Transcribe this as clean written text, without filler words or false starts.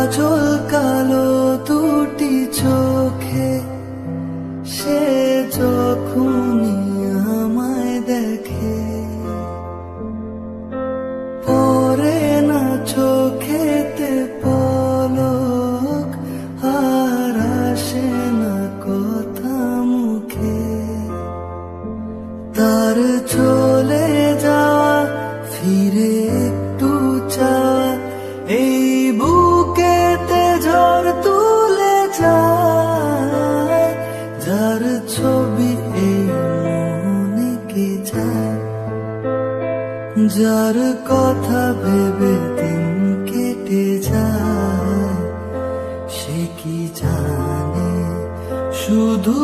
কাজল কালো দুটি চোখে সে যখনই আমায় দেখে, পরে না চোখেতে পলক, আর আসে না কথা মুখে। তার চলে যাওয়া, ফিরে একটু চাওয়া, এই বুকেতে ঝড় তুলে যায়। যার ছবি এই মনে কে যায়, যার কথা ভেবে দিন কেটে যায়, সে কি জানে শুধু